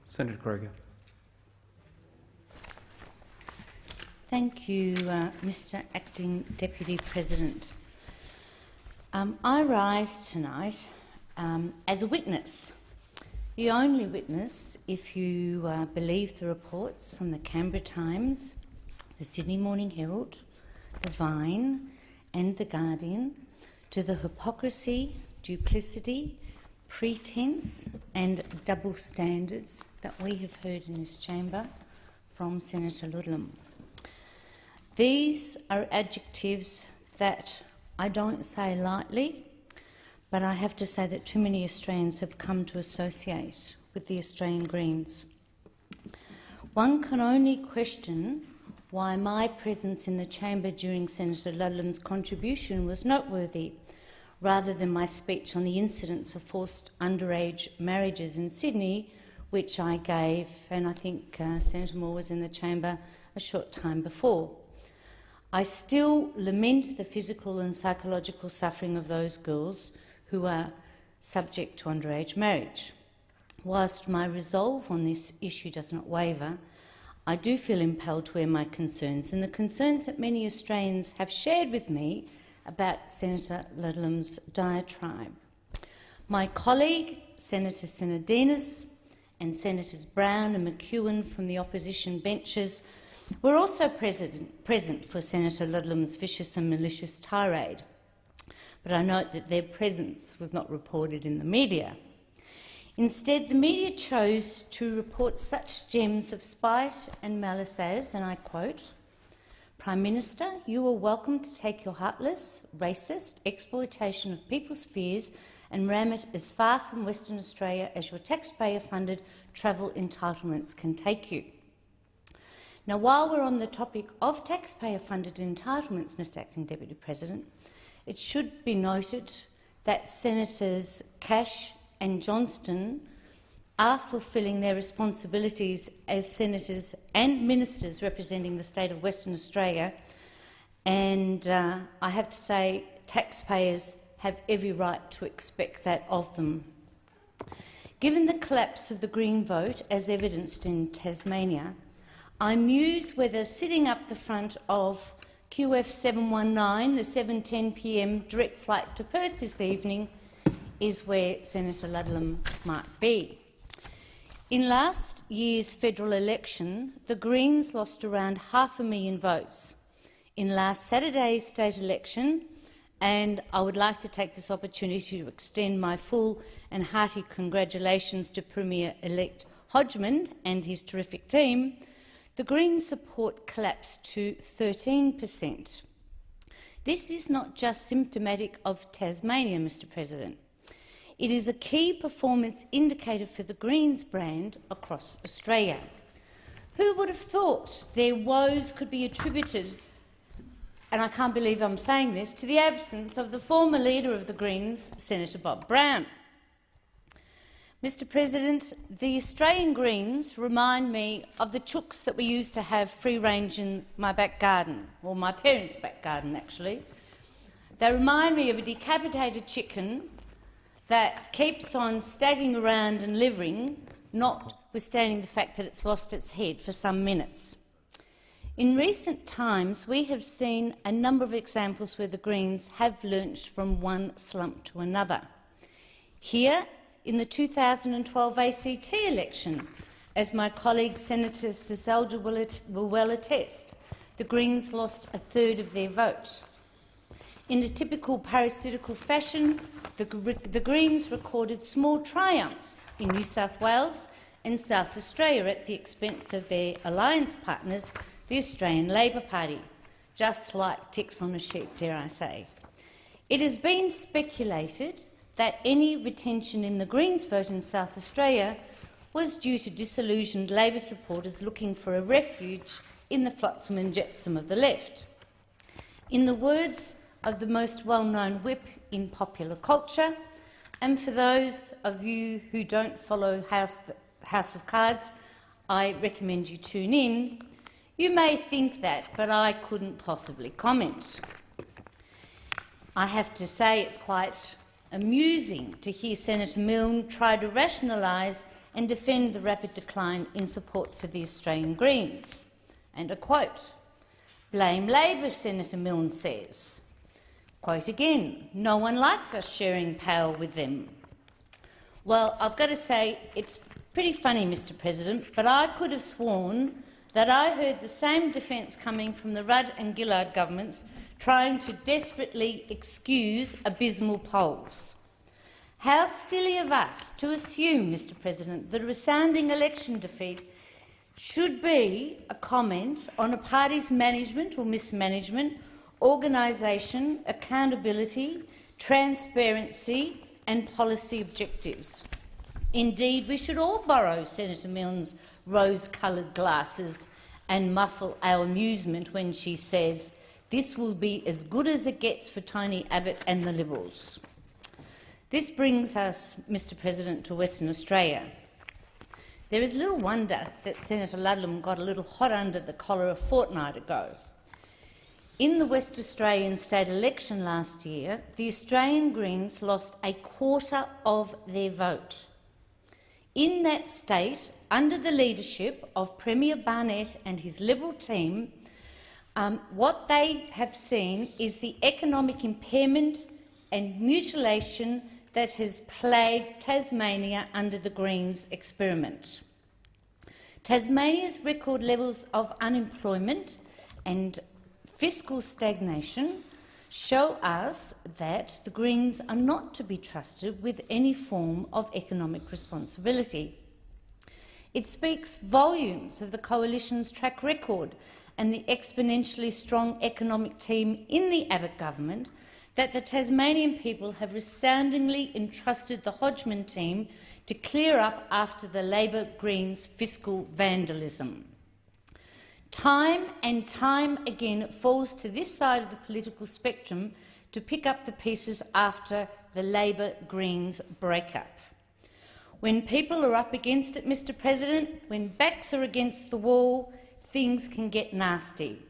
Senator Kroger. Thank you, Mr Acting Deputy President. I rise tonight as a witness, the only witness, if you believe the reports from the Canberra Times, the Sydney Morning Herald, the Vine and the Guardian, to the hypocrisy, duplicity, pretence and double standards that we have heard in this chamber from Senator Ludlam. These are adjectives that I don't say lightly, but I have to say that too many Australians have come to associate with the Australian Greens. One can only question why my presence in the chamber during Senator Ludlam's contribution was noteworthy, rather than my speech on the incidence of forced underage marriages in Sydney, which I gave, and I think Senator Moore was in the chamber a short time before. I still lament the physical and psychological suffering of those girls who are subject to underage marriage. Whilst my resolve on this issue does not waver, I do feel impelled to air my concerns, and the concerns that many Australians have shared with me about Senator Ludlam's diatribe. My colleague, Senator Sinodinos, and Senators Brown and McEwen from the opposition benches were also present for Senator Ludlam's vicious and malicious tirade, but I note that their presence was not reported in the media. Instead, the media chose to report such gems of spite and malice as, and I quote, "Prime Minister, you are welcome to take your heartless, racist exploitation of people's fears and ram it as far from Western Australia as your taxpayer-funded travel entitlements can take you." Now, while we're on the topic of taxpayer-funded entitlements, Mr Acting Deputy President, it should be noted that Senators Cash and Johnston are fulfilling their responsibilities as senators and ministers representing the state of Western Australia, and I have to say taxpayers have every right to expect that of them. Given the collapse of the Green vote, as evidenced in Tasmania, I muse whether sitting up the front of QF 719, the 7:10 p.m. direct flight to Perth this evening, is where Senator Ludlam might be. In last year's federal election, the Greens lost around 500,000 votes. In last Saturday's state election, and I would like to take this opportunity to extend my full and hearty congratulations to Premier-elect Hodgman and his terrific team, the Greens' support collapsed to 13%. This is not just symptomatic of Tasmania, Mr President. It is a key performance indicator for the Greens brand across Australia. Who would have thought their woes could be attributed, and I can't believe I'm saying this, to the absence of the former leader of the Greens, Senator Bob Brown? Mr President, the Australian Greens remind me of the chooks that we used to have free range in my back garden, or my parents' back garden actually. They remind me of a decapitated chicken that keeps on staggering around and livering, notwithstanding the fact that it's lost its head for some minutes. In recent times, we have seen a number of examples where the Greens have lurched from one slump to another. Here, in the 2012 ACT election, as my colleague Senator Seselja will well attest, the Greens lost a third of their vote. In a typical parasitical fashion, the Greens recorded small triumphs in New South Wales and South Australia at the expense of their alliance partners, the Australian Labor Party, just like ticks on a sheep, dare I say. It has been speculated that any retention in the Greens vote in South Australia was due to disillusioned Labor supporters looking for a refuge in the flotsam and jetsam of the left. In the words of the most well-known whip in popular culture, and for those of you who don't follow House of Cards, I recommend you tune in. You may think that, but I couldn't possibly comment. I have to say it's quite amusing to hear Senator Milne try to rationalise and defend the rapid decline in support for the Australian Greens. And a quote, "Blame Labor," Senator Milne says. Quote again, "No one liked us sharing power with them." Well, I've got to say, it's pretty funny, Mr President, but I could have sworn that I heard the same defence coming from the Rudd and Gillard governments trying to desperately excuse abysmal polls. How silly of us to assume, Mr President, that a resounding election defeat should be a comment on a party's management or mismanagement, organisation, accountability, transparency and policy objectives. Indeed, we should all borrow Senator Milne's rose-coloured glasses and muffle our amusement when she says, "This will be as good as it gets for Tony Abbott and the Liberals." This brings us, Mr President, to Western Australia. There is little wonder that Senator Ludlam got a little hot under the collar a fortnight ago. In the West Australian state election last year, the Australian Greens lost a quarter of their vote. In that state, under the leadership of Premier Barnett and his Liberal team, what they have seen is the economic impairment and mutilation that has plagued Tasmania under the Greens experiment. Tasmania's record levels of unemployment and fiscal stagnation show us that the Greens are not to be trusted with any form of economic responsibility. It speaks volumes of the Coalition's track record and the exponentially strong economic team in the Abbott government that the Tasmanian people have resoundingly entrusted the Hodgman team to clear up after the Labor-Greens fiscal vandalism. Time and time again it falls to this side of the political spectrum to pick up the pieces after the Labor-Greens breakup. When people are up against it, Mr President, when backs are against the wall, things can get nasty.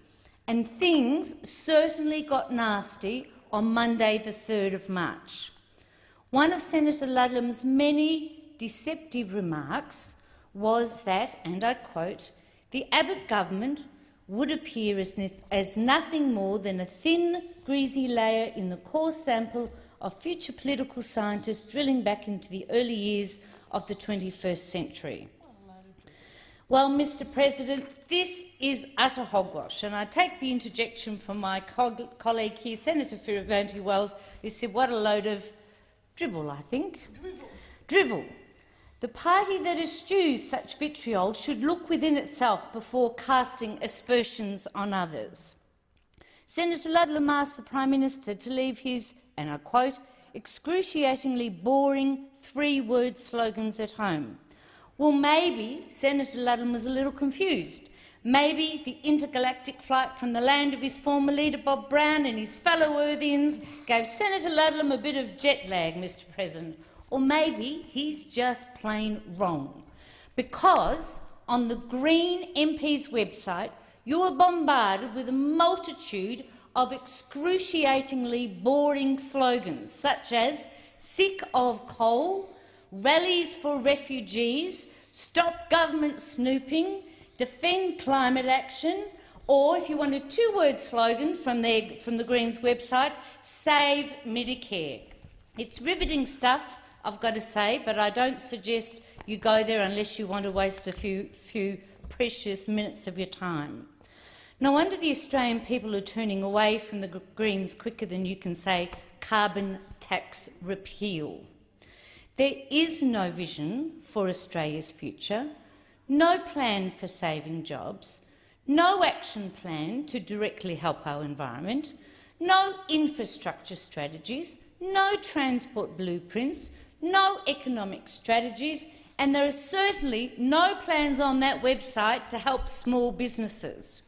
And things certainly got nasty on Monday the 3rd of March. One of Senator Ludlam's many deceptive remarks was that, and I quote, "The Abbott government would appear as nothing more than a thin, greasy layer in the core sample of future political scientists drilling back into the early years of the 21st century." Well, Mr President, this is utter hogwash, and I take the interjection from my colleague here, Senator Fierravanti-Wells, who said, "What a load of dribble," I think. Drivel. The party that eschews such vitriol should look within itself before casting aspersions on others. Senator Ludlam asked the Prime Minister to leave his, and I quote, "excruciatingly boring three-word slogans at home." Well, maybe Senator Ludlam was a little confused. Maybe the intergalactic flight from the land of his former leader Bob Brown and his fellow Earthians gave Senator Ludlam a bit of jet lag, Mr President. Or maybe he's just plain wrong. Because on the Green MP's website you are bombarded with a multitude of excruciatingly boring slogans such as "sick of coal," "rallies for refugees," "stop government snooping," "defend climate action," or, if you want a two-word slogan from the Greens website, "save Medicare." It's riveting stuff, I've got to say, but I don't suggest you go there unless you want to waste a few precious minutes of your time. No wonder the Australian people are turning away from the Greens quicker than you can say carbon tax repeal. There is no vision for Australia's future, no plan for saving jobs, no action plan to directly help our environment, no infrastructure strategies, no transport blueprints, no economic strategies, and there are certainly no plans on that website to help small businesses.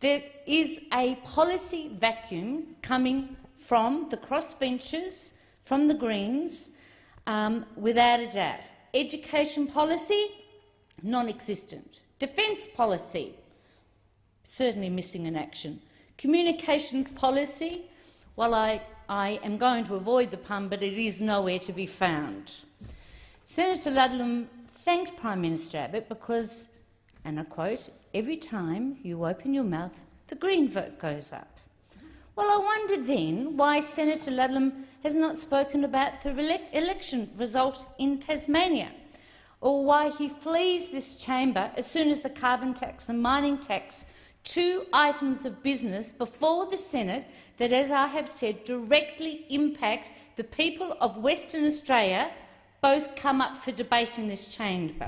There is a policy vacuum coming from the crossbenchers, from the Greens, without a doubt. Education policy, non-existent. Defence policy, certainly missing in action. Communications policy, well, I am going to avoid the pun, but it is nowhere to be found. Senator Ludlam thanked Prime Minister Abbott because, and I quote, "Every time you open your mouth, the Green vote goes up." Well, I wonder then why Senator Ludlam has not spoken about the election result in Tasmania, or why he flees this chamber as soon as the carbon tax and mining tax, two items of business before the Senate that, as I have said, directly impact the people of Western Australia, both come up for debate in this chamber.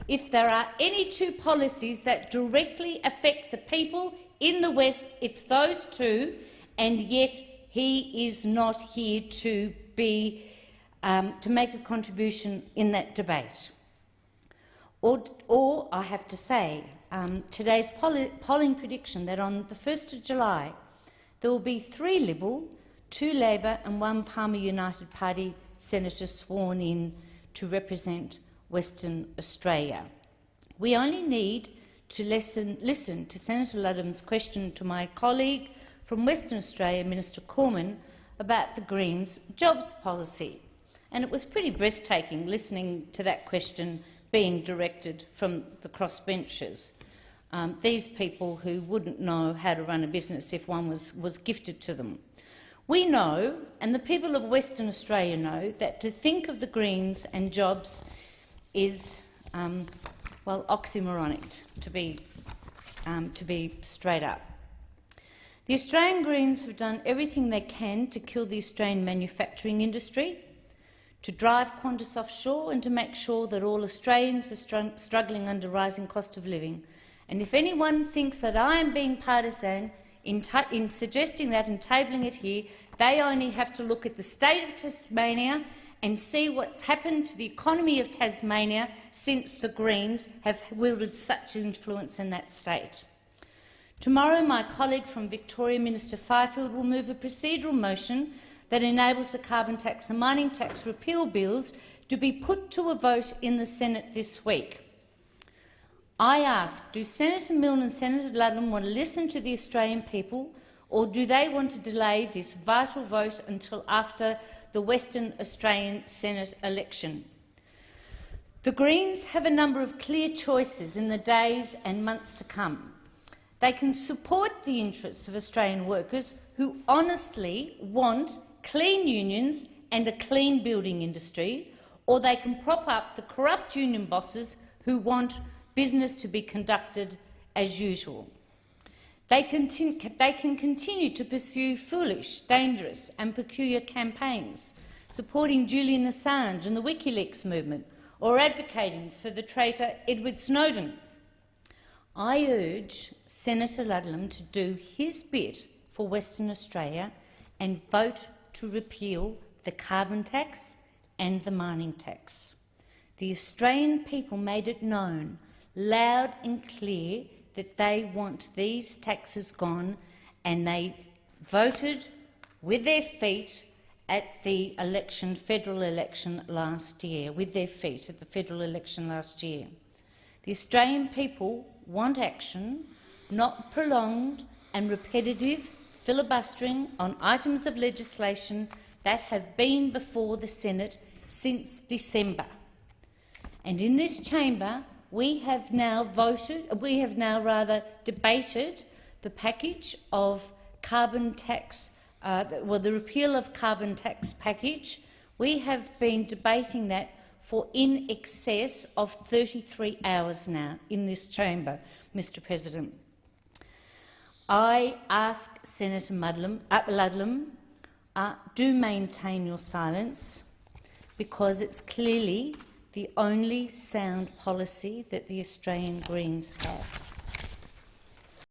If there are any two policies that directly affect the people in the West, it's those two, and yet he is not here to make a contribution in that debate. Or I have to say, today's polling prediction that on the 1st of July there will be 3 Liberal, 2 Labor and 1 Palmer United Party senators sworn in to represent Western Australia. We only need to listen to Senator Ludlam's question to my colleague from Western Australia, Minister Cormann, about the Greens' jobs policy. And it was pretty breathtaking listening to that question being directed from the crossbenchers. These people who wouldn't know how to run a business if one was gifted to them. We know, and the people of Western Australia know, that to think of the Greens and jobs is, well, oxymoronic, to be straight up. The Australian Greens have done everything they can to kill the Australian manufacturing industry, to drive Qantas offshore and to make sure that all Australians are struggling under rising cost of living. And if anyone thinks that I am being partisan in suggesting that and tabling it here, they only have to look at the state of Tasmania and see what's happened to the economy of Tasmania since the Greens have wielded such influence in that state. Tomorrow, my colleague from Victoria, Minister Fifield, will move a procedural motion that enables the carbon tax and mining tax repeal bills to be put to a vote in the Senate this week. I ask, do Senator Milne and Senator Ludlam want to listen to the Australian people, or do they want to delay this vital vote until after the Western Australian Senate election? The Greens have a number of clear choices in the days and months to come. They can support the interests of Australian workers who honestly want clean unions and a clean building industry, or they can prop up the corrupt union bosses who want business to be conducted as usual. They can continue to pursue foolish, dangerous and peculiar campaigns, supporting Julian Assange and the WikiLeaks movement, or advocating for the traitor Edward Snowden. I urge Senator Ludlam to do his bit for Western Australia and vote to repeal the carbon tax and the mining tax. The Australian people made it known, loud and clear, that they want these taxes gone, and they voted with their feet at the federal election last year. The Australian people want action, not prolonged and repetitive filibustering on items of legislation that have been before the Senate since December. And in this chamber, we have now debated the package of carbon tax, the repeal of carbon tax package. We have been debating that for in excess of 33 hours now in this chamber, Mr. President. I ask Senator Ludlam, do maintain your silence, because it's clearly the only sound policy that the Australian Greens have.